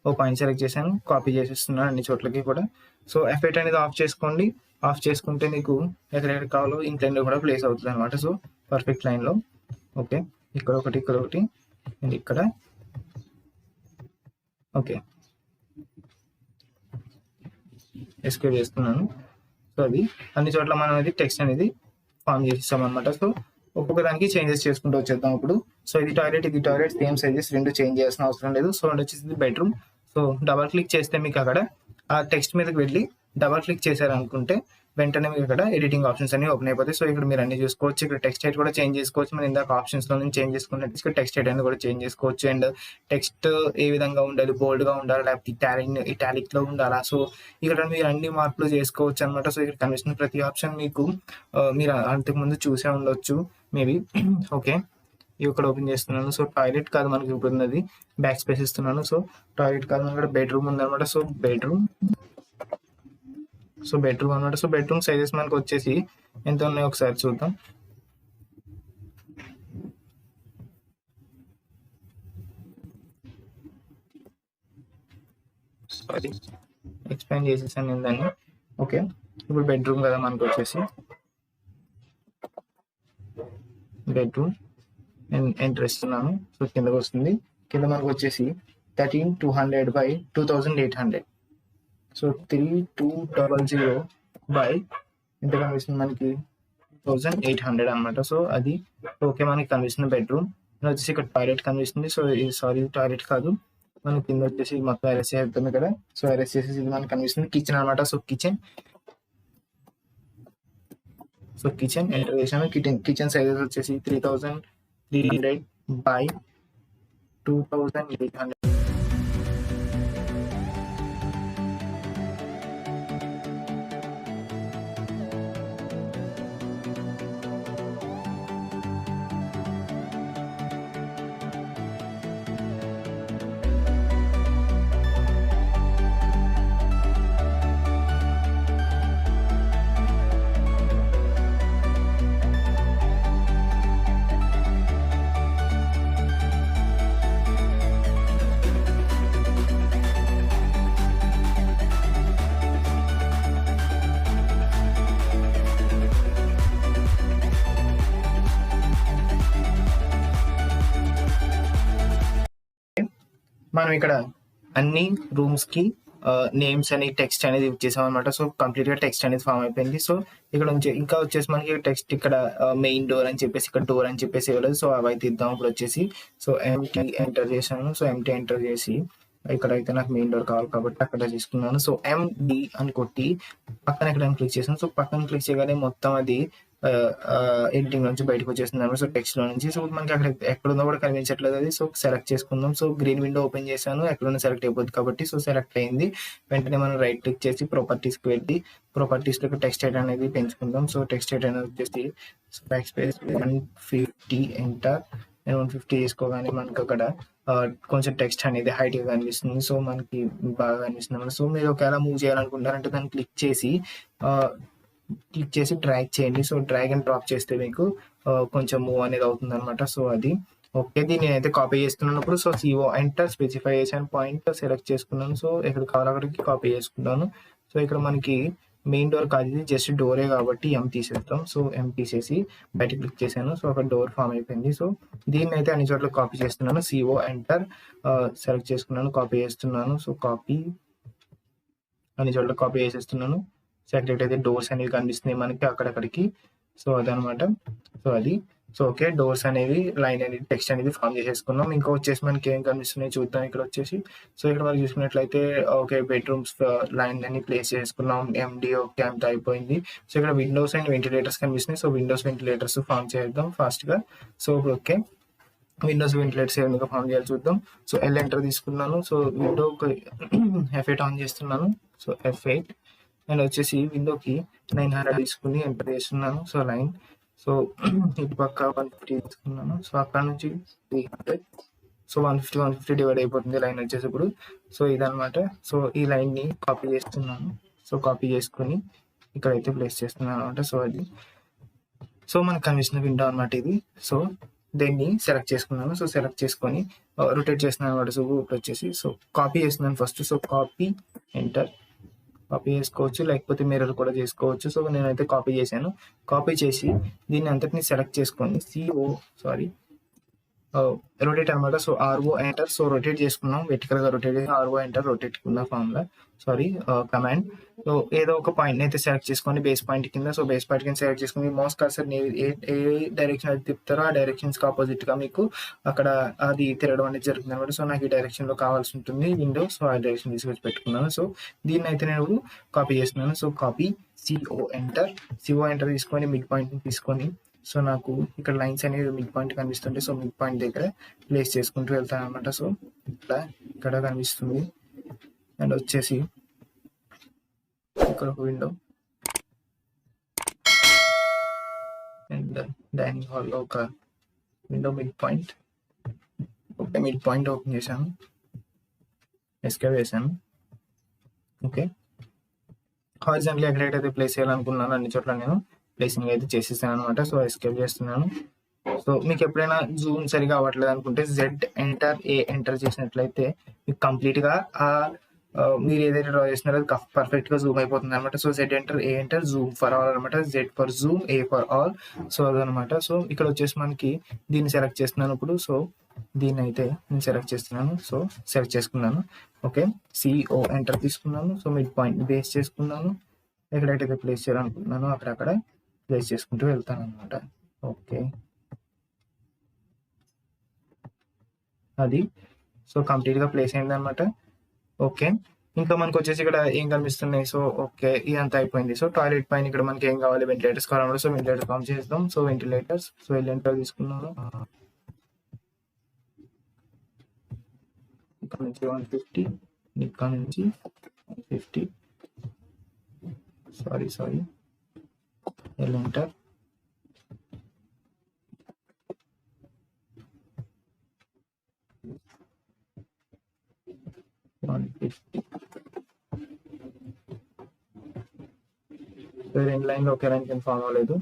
ఒక పాయింట్ సెలెక్ట్ చేశాను, కాపీ చేసేస్తున్నాను అన్ని చోట్లకి కూడా. సో ఎఫెక్ట్ అనేది ఆఫ్ చేసుకోండి. ఆఫ్ చేసుకుంటే మీకు ఎక్కడెక్కడ కావాలో ఇంక్లైన్ లో కూడా ప్లేస్ అవుతుంది అనమాట. సో పర్ఫెక్ట్ లైన్ లో ఓకే, ఇక్కడ ఒకటి అండ్ ఇక్కడ ఓకే ఎస్కేప్ చేస్తున్నాను. సో అది అన్ని చోట్ల మనం అనేది టెక్స్ట్ అనేది ఫామ్ చేసేస్తాం అనమాట. సో ఒక్కొక్క దానికి చేంజెస్ చేసుకుంటూ వచ్చేద్దాం ఇప్పుడు. సో ఇది టాయిలెట్ సేమ్ సైజెస్, రెండు చేంజ్ చేయాల్సిన అవసరం లేదు. సో వచ్చేసి బెడ్రూమ్. సో డబల్ క్లిక్ చేస్తే మీకు అక్కడ ఆ టెక్స్ట్ మీదకి వెళ్ళి డబల్ క్లిక్ చేశారనుకుంటే వెంటనే మీకు ఇక్కడ ఎడిటింగ్ ఆప్షన్స్ అన్ని ఓపెన్ అయిపోతాయి. సో ఇక్కడ మీరు అన్ని చూసుకోవచ్చు. ఇక్కడ టెక్స్ట్ హైట్ కూడా చేంజ్ చేసుకోవచ్చు. మనం ఇందాక ఆప్షన్స్ లో నుంచి చేంజ్ చేసుకున్నట్టు ఇక్కడ టెక్స్ట్ హైట్ అనేది కూడా చేంజ్ చేసుకోవచ్చు. అండ్ టెక్స్ట్ ఏ విధంగా ఉండాలి, బోల్డ్ గా ఉండాలి లేకపోతే ఇటాలిక్ లో ఉండాలా, సో ఇక్కడ మీరు అన్ని మార్పులు చేసుకోవచ్చు అనమాట. సో ఇక్కడ కనిపిస్తున్న ప్రతి ఆప్షన్ మీకు మీరు అంతకుముందు చూసే ఉండొచ్చు మేబీ. ఓకే, ఇక్కడ ఓపెన్ చేస్తున్నాను. సో టాయిలెట్ కాదు మనకి చూపుతున్నది, బ్యాక్ స్పేస్ ఇస్తున్నాను. సో టాయిలెట్ కాదు మనకి ఇక్కడ బెడ్రూమ్ ఉందన్నమాట. సో బెడ్రూమ్ అనమాట. సో బెడ్రూమ్ సైజెస్ మనకు వచ్చేసి ఎంత ఉన్నాయో ఒకసారి చూద్దాం. సారీ, ఎక్స్పాండ్ చేసేసాను దాన్ని. ఓకే, ఇప్పుడు బెడ్రూమ్ కదా మనకు వచ్చేసి బెడ్రూమ్ ఎంటర్ ఇస్తున్నాను. సో కిందకు వస్తుంది. కింద మనకు వచ్చేసి 13200 by 2800. సో 3200 by ఎంత కనిపిస్తుంది మనకి 2800 అనమాట. సో అది ఓకే మనకి కనిపిస్తుంది బెడ్రూమ్. వచ్చేసి ఇక్కడ టాయిలెట్ కనిపిస్తుంది. సో సారీ టాయిలెట్ కాదు, మనకి కింద వచ్చేసి మొత్తం అరెస్ట్ చేద్దాం ఇక్కడ. సో అరెస్ట్ చేసేసి ఇది మనకి కనిపిస్తుంది కిచెన్ అనమాట. సో కిచెన్ ఎంటర్ చేసాను. కిచెన్ సైజెస్ వచ్చేసి 3300 by 2800. మనం ఇక్కడ అన్ని రూమ్స్ కి నేమ్స్ అని టెక్స్ట్ అనేది ఇచ్చేసాం అనమాట. సో కంప్లీట్ గా టెక్స్ట్ అనేది ఫామ్ అయిపోయింది. సో ఇక్కడ ఇంకా వచ్చేసి మనకి టెక్స్ట్ ఇక్కడ మెయిన్ డోర్ అని చెప్పేసి ఇక్కడ డోర్ అని చెప్పేసి ఇవ్వలేదు. సో అవి అయితే ఇద్దాం. ఇప్పుడు వచ్చేసి సో ఎంటీ ఎంటర్ చేశాను. సో ఎంటీ ఎంటర్ చేసి ఇక్కడ అయితే నాకు మెయిన్ డోర్ కావాలి కాబట్టి అక్కడ తీసుకున్నాను. సో ఎండి అని కొట్టి పక్కన ఎక్కడ క్లిక్ చేశాను. సో పక్కన క్లిక్ చేయగానే మొత్తం అది ఎడిటింగ్ నుంచి బయటకు వచ్చేస్తుంది. సో టెక్స్ట్ లో నుంచి. సో మనకి అక్కడ ఎక్కడుందో కూడా కనిపించట్లేదు అది. సో సెలెక్ట్ చేసుకుందాం. సో గ్రీన్ విండో ఓపెన్ చేశాను. ఎక్కడున్నా సెలెక్ట్ అయిపోద్ది కాబట్టి సో సెలెక్ట్ అయింది. వెంటనే మనం రైట్ క్లిక్ చేసి ప్రాపర్టీస్ కి వెళ్ళి ప్రాపర్టీస్ లో టెక్స్ట్ హైట్ అనేది పెంచుకుందాం. సో టెక్స్ట్ హైట్ అనేది వచ్చేసి బ్యాక్ స్పేస్ 150 ఎంటర్. నేను 150 చేసుకోగానే మనకి అక్కడ కొంచెం టెక్స్ట్ అనేది హైట్ గా కనిపిస్తుంది. సో మనకి బాగా కనిపిస్తుంది. సో మీరు ఒకవేళ మూవ్ చేయాలనుకుంటారంటే దాన్ని క్లిక్ చేసి డ్రాగ్ చేయండి. సో డ్రాగ్ అండ్ డ్రాప్ చేస్తే మీకు కొంచెం మూవ్ అనేది అవుతుంది అనమాట. సో అది ఓకే. దీన్ని నేనైతే కాపీ చేస్తున్నప్పుడు సో CO ఎంటర్ స్పెసిఫై చేశాను. పాయింట్ సెలెక్ట్ చేసుకున్నాను. సో ఎక్కడ కావాలో అక్కడికి కాపీ చేసుకున్నాను. సో ఇక్కడ మనకి మెయిన్ డోర్ కాదు, ఇది జస్ట్ డోరే కాబట్టి ఎం తీసేస్తాం. సో ఎం తీసేసి బయట క్లిక్ చేశాను. సో అక్కడ డోర్ ఫామ్ అయిపోయింది. సో దీన్ని అయితే అన్ని చోట్ల కాపీ చేస్తున్నాను. CO ఎంటర్ సెలెక్ట్ చేసుకున్నాను, కాపీ చేస్తున్నాను. సో కాపీ అన్ని చోట్ల కాపీ చేసేస్తున్నాను. సెలెక్ట్ అయితే డోర్స్ అనేవి కనిపిస్తున్నాయి మనకి అక్కడక్కడికి. సో అదనమాట. సో అది సో ఓకే. డోర్స్ అనేవి లైన్ అనేది టెక్స్ట్ అనేది ఫామ్ చేసేసుకున్నాం. ఇంకా వచ్చేసి మనకి ఏం కనిపిస్తున్నాయి చూద్దాం. ఇక్కడ వచ్చేసి సో ఇక్కడ మనం చూసుకున్నట్లయితే ఓకే బెడ్రూమ్స్ లైన్ అని ప్లేస్ చేసుకున్నాం. MD ఓకే అంత అయిపోయింది. సో ఇక్కడ విండోస్ అండ్ వెంటిలేటర్స్ కనిపిస్తున్నాయి. సో విండోస్ వెంటిలేటర్స్ ఫామ్ చేద్దాం ఫాస్ట్ గా. సో ఓకే విండోస్ వెంటిలేటర్స్ ఏ విధంగా ఫామ్ చేయాలి చూద్దాం. సో L ఎంటర్ తీసుకున్నాను. సో విండో F8 ఆన్ చేస్తున్నాను. సో F8 అండ్ వచ్చేసి విండోకి 900 తీసుకుని ఎంటర్ చేస్తున్నాను. సో లైన్ సో ఇటు పక్క 150 తీసుకున్నాను. సో అక్కడ నుంచి 300. సో 150 డివైడ్ అయిపోతుంది లైన్ వచ్చేసి ఇప్పుడు. సో ఇదనమాట. సో ఈ లైన్ ని కాపీ చేస్తున్నాను. సో కాపీ చేసుకుని ఇక్కడైతే ప్లేస్ చేస్తున్నాను అనమాట. సో అది సో మనకు కనిపిస్తున్న విండో అనమాట ఇది. సో దీన్ని సెలెక్ట్ చేసుకున్నాను. సో సెలెక్ట్ చేసుకొని రొటేట్ చేస్తున్నాను అనమాట. సో ఇప్పుడు వచ్చేసి సో కాపీ చేస్తున్నాను first. So copy enter copy చేసుకోవచ్చు, లేకపోతే మిర్రర్ కూడా చేసుకోవచ్చు. సో నేనైతే కాపీ చేశాను. కాపీ చేసి దీన్ని అంతటిని సెలెక్ట్ చేసుకొని రొటేట్ అనమాట. So RO enter. So rotate చేసుకున్నాం, వెర్టికల్ గా రొటేట్ చేసి RO ఎంటర్ రొటేట్ కింద ఫార్ములా కమాండ్. సో ఏదో ఒక పాయింట్ అయితే సెలెక్ట్ చేసుకొని బేస్ పాయింట్ కింద. సో బేస్ పాయింట్ కింద సెలెక్ట్ చేసుకుని మౌస్ కర్సర్ ఏ డైరెక్షన్ అయితే తిప్పుతారో ఆ డైరెక్షన్స్ కి ఆపోజిట్ గా మీకు అక్కడ అది తిరగడం అనేది జరుగుతుంది అనమాట. సో నాకు ఈ డైరెక్షన్ లో కావాల్సి ఉంటుంది విండో. సో ఆ డైరెక్షన్ తీసుకొచ్చి పెట్టుకున్నాను. సో దీన్ని అయితే నేను కాపీ చేస్తున్నాను. సో కాపీ CO ఎంటర్ తీసుకొని మిడ్ పాయింట్ తీసుకొని సో నాకు ఇక్కడ లైన్స్ అనేవి మిడ్ పాయింట్ కనిపిస్తుంటే సో మిడ్ పాయింట్ దగ్గర ప్లేస్ చేసుకుంటూ వెళ్తాను అనమాట. సో ఇక్కడ కనిపిస్తుంది. అండ్ వచ్చేసి ఇక్కడ ఒక విండో అండ్ డైనింగ్ హాల్లో ఒక window mid point. Okay mid point open చేశాను, ఎస్కేప్ వేసాను. ఓకే హారిజాంటల్లీ ఎక్కడైతే ప్లేస్ చేయాలనుకున్నాను అన్ని చోట్ల నేను ప్లేసింగ్ అయితే చేసేసాను అనమాట. సో ఎస్కేప్ చేస్తున్నాను. సో మీకు ఎప్పుడైనా జూమ్ సరిగా అవ్వట్లేదు అనుకుంటే Z ఎంటర్ A ఎంటర్ చేసినట్లయితే మీకు కంప్లీట్ గా ఆ మీరు ఏదైతే డ్రా చేస్తున్నారో అది పర్ఫెక్ట్ గా జూమ్ అయిపోతుంది అనమాట. So Z enter, A enter, zoom for all అనమాట. Z for zoom, A for all. So అదనమాట. సో ఇక్కడ వచ్చేసి మనకి దీన్ని సెలెక్ట్ చేస్తున్నాను ఇప్పుడు. సో దీన్ని అయితే నేను సెలెక్ట్ చేస్తున్నాను. సో సెలెక్ట్ చేసుకున్నాను. ఓకే, సిఓ ఎంటర్ తీసుకున్నాను. సో మిడ్ పాయింట్ బేస్ చేసుకున్నాను. ఎక్కడైతే ప్లేస్ చేయాలనుకుంటున్నానో అక్కడ ప్లేస్ చేసుకుంటూ వెళ్తాను అనమాట. ఓకే, అది సో కంప్లీట్ గా ప్లేస్ అయింది అనమాట. ఓకే, ఇంకా మనకు వచ్చేసి ఇక్కడ ఏం కనిపిస్తున్నాయి. సో ఓకే, ఇదంతా అయిపోయింది. సో టాయిలెట్ పైన ఇక్కడ మనకి ఏం కావాలి, వెంటిలేటర్స్ కావాలి. సో వెంటిలేటర్ కామ్ చేద్దాం. సో వెంటిలేటర్స్, సో ఎంటర్ తీసుకున్నాను. ఇక్కడ నుంచి 150, ఇక్కడ నుంచి 150, సారీ ఎంటర్. రెండు లైన్లో ఒకే లైన్ కింద ఫామ్ అవ్వలేదు.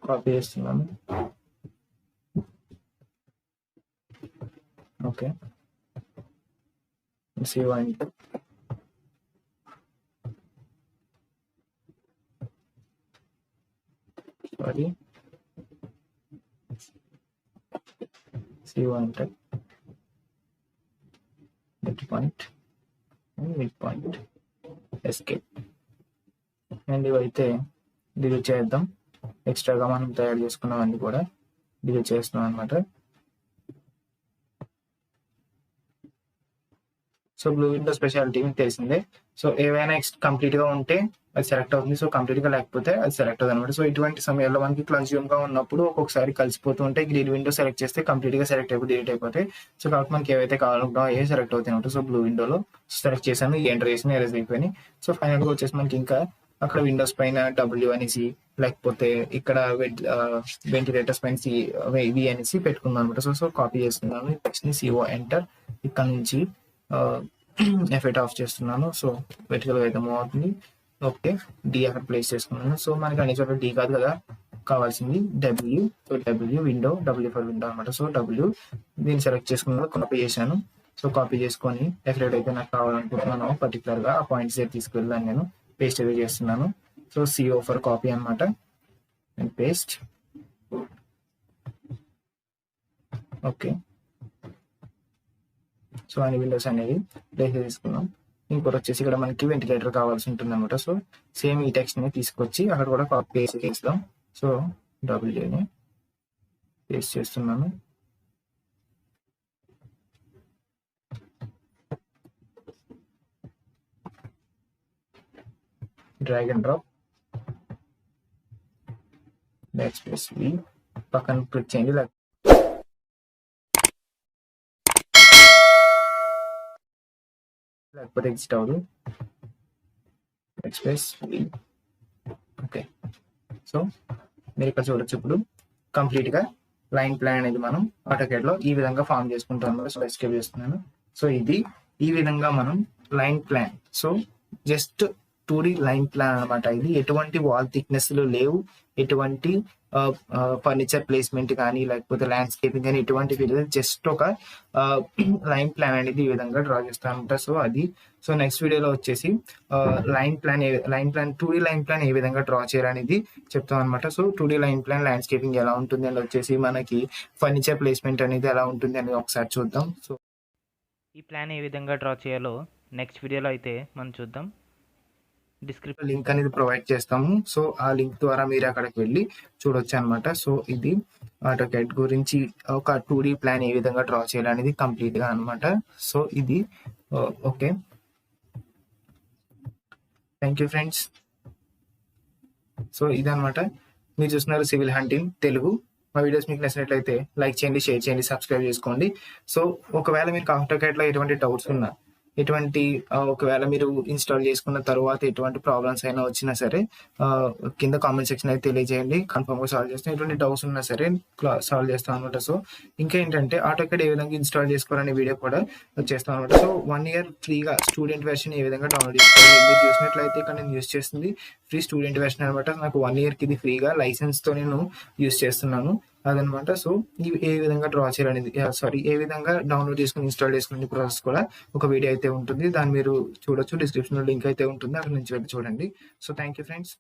కాపీ చేస్తున్నాను. ఓకే, సేవ్ అయింది. సారీ, సేవ్ అంటే మిడ్ పాయింట్ ఎస్కేప్. అండ్ ఇవైతే డిలీట్ చేద్దాం. ఎక్స్ట్రాగా మనం తయారు చేసుకున్నవన్నీ కూడా డిలీట్ చేస్తున్నాం అనమాట. సో బ్లూ విండో స్పెషాలిటీ మీకు తెలిసిందే. సో ఏవైనా కంప్లీట్ గా ఉంటే అది సెలెక్ట్ అవుతుంది. సో కంప్లీట్ గా లేకపోతే అది సెలెక్ట్ అవుతుంది అనమాట. సో ఇటువంటి సమయాల్లో మనకి కన్స్యూమ్ గా ఉన్నప్పుడు ఒక్కొక్కసారి కలిసిపోతూ ఉంటాయి. గ్రీన్ విండో సెలెక్ట్ చేస్తే కంప్లీట్ గా సెలెక్ట్ అయిపోయి డిలీట్ అయిపోతాయి. సో కాబట్టి మనకి ఏవైతే కావాలనుకుంటామో ఏ సెలెక్ట్ అవుతాయి అనమాట. సో బ్లూ విండోలో సెలెక్ట్ చేశాను, ఎంటర్ చేసిన ఎరేజ్ అయిపోయినాయి. సో ఫైనల్ గా వచ్చేసి మనకి ఇంకా అక్కడ విండోస్ పైన డబ్ల్యూ అనేసి, లేకపోతే ఇక్కడ వెంటిలేటర్స్ పైన వి అనేసి పెట్టుకుందాం అనమాట. సో కాపీ చేస్తున్నాను. టెక్స్ట్ ని సిఓ ఎంటర్, ఇక్కడ నుంచి ఎఫెక్ట్ ఆఫ్ చేస్తున్నాను. సో వెర్టికల్ అయితే మూవ్ అవుతుంది. ఓకే, డి అక్కడ ప్లేస్ చేసుకున్నాను. సో మనకి అన్ని చోట్ల డి కాదు కదా కావాల్సింది, W. So W window, W for window అనమాట. సో డబ్ల్యూ దీన్ని సెలెక్ట్ చేసుకున్నాను, కాపీ చేశాను. సో కాపీ చేసుకొని ఎక్కడైతే నాకు కావాలనుకుంటున్నానో పర్టికులర్ గా ఆ పాయింట్స్ దగ్గర తీసుకెళ్ళాను, నేను పేస్ట్ అయితే చేస్తున్నాను. సో సిఓ ఫర్ కాపీ అనమాట, అండ్ పేస్ట్. ఓకే, సో అన్ని విండోస్ అనేది ప్లేస్ తీసుకున్నాం. ఇంకోటి వచ్చేసి ఇక్కడ మనకి వెంటిలేటర్ కావాల్సి ఉంటుంది అనమాట. సో సేమ్ ఈ టెక్స్ట్ ని తీసుకొచ్చి అక్కడ కూడా కాపీ పేస్ట్ చేస్తాం. సో డబ్ల్యూని పేస్ట్ చేస్తున్నాను. Drag and drop, back space వి పక్కన క్లిక్ చేయండి. లేకపోతే ఎగ్జిట్ అవ్వదు. ఎక్స్ప్రెస్. ఓకే, సో మీరు ఇక్కడ చూడొచ్చు ఇప్పుడు కంప్లీట్ గా లైన్ ప్లాన్ అనేది మనం ఆటోకేడ్ లో ఈ విధంగా ఫామ్ చేసుకుంటాం అనమాట. సో ఎస్కేప్ చేస్తున్నాను. సో ఇది ఈ విధంగా మనం line plan, so just 2D line plan అనమాట. ఇది ఎటువంటి వాల్ థిక్నెస్ లేవు, ఎటువంటి ఫర్నిచర్ ప్లేస్మెంట్ కానీ లేకపోతే ల్యాండ్స్కేపింగ్ కానీ ఎటువంటి జస్ట్ ఒక లైన్ ప్లాన్ అనేది ఈ విధంగా డ్రా చేస్తాను అనమాట. సో అది సో నెక్స్ట్ వీడియోలో వచ్చేసి line plan 2D line plan ఏ విధంగా డ్రా చేయాలనేది చెప్తాం అనమాట. So 2D line plan landscaping ఎలా ఉంటుంది అని వచ్చేసి మనకి ఫర్నిచర్ ప్లేస్మెంట్ అనేది ఎలా ఉంటుంది అనేది ఒకసారి చూద్దాం. సో ఈ ప్లాన్ ఏ విధంగా డ్రా చేయాలో నెక్స్ట్ వీడియోలో అయితే మనం చూద్దాం. డిస్క్రిప్షన్ లింక్ అనేది ప్రొవైడ్ చేస్తాము. సో ఆ లింక్ ద్వారా మీరు అక్కడికి వెళ్ళి చూడొచ్చు అనమాట. సో ఇది ఆటోకేడ్ గురించి ఒక 2D ప్లాన్ ఏ విధంగా డ్రా చేయాలనేది కంప్లీట్ గా అనమాట. సో ఇది okay, thank you friends. So ఇదనమాట, మీరు చూస్తున్నారు సివిల్ హంటింగ్ తెలుగు. మా వీడియోస్ మీకు నచ్చినట్లయితే లైక్ చేయండి, షేర్ చేయండి, సబ్స్క్రైబ్ చేసుకోండి. సో ఒకవేళ మీకు ఆటోకేడ్ లో ఎటువంటి డౌట్స్ ఉన్నా, ఒకవేళ మీరు ఇన్స్టాల్ చేసుకున్న తర్వాత ఎటువంటి ప్రాబ్లమ్స్ అయినా వచ్చినా సరే కింద కామెంట్ సెక్షన్ అయితే తెలియజేయండి. కన్ఫర్మ్ గా సాల్వ్ చేస్తాం. ఎటువంటి డౌట్స్ ఉన్నా సరే సాల్వ్ చేస్తాం అనమాట. సో ఇంకా ఏంటంటే ఆటోకేడ్ ఏ విధంగా ఇన్స్టాల్ చేసుకోవాలనే వీడియో కూడా చేస్తాం అనమాట. సో 1 year ఫ్రీగా స్టూడెంట్ వెర్షన్ ఏ విధంగా డౌన్లోడ్ చేసుకోవాలి మీరు చూసినట్లయితే ఇక్కడ నేను యూస్ చేస్తుంది ఫ్రీ స్టూడెంట్ వెర్షన్ అనమాట. నాకు 1 year కి ఇది ఫ్రీగా లైసెన్స్ తో నేను యూస్ చేస్తున్నాను. అదనమాట. సో ఇవి ఏ విధంగా డ్రా చేయాలనేది ఏ విధంగా డౌన్లోడ్ చేసుకుని ఇన్స్టాల్ చేసుకునే ప్రాసెస్ కూడా ఒక వీడియో అయితే ఉంటుంది. దాన్ని మీరు చూడొచ్చు. డిస్క్రిప్షన్లో లింక్ అయితే ఉంటుంది. అక్కడ నుంచి వెళ్ళి చూడండి. So thank you friends.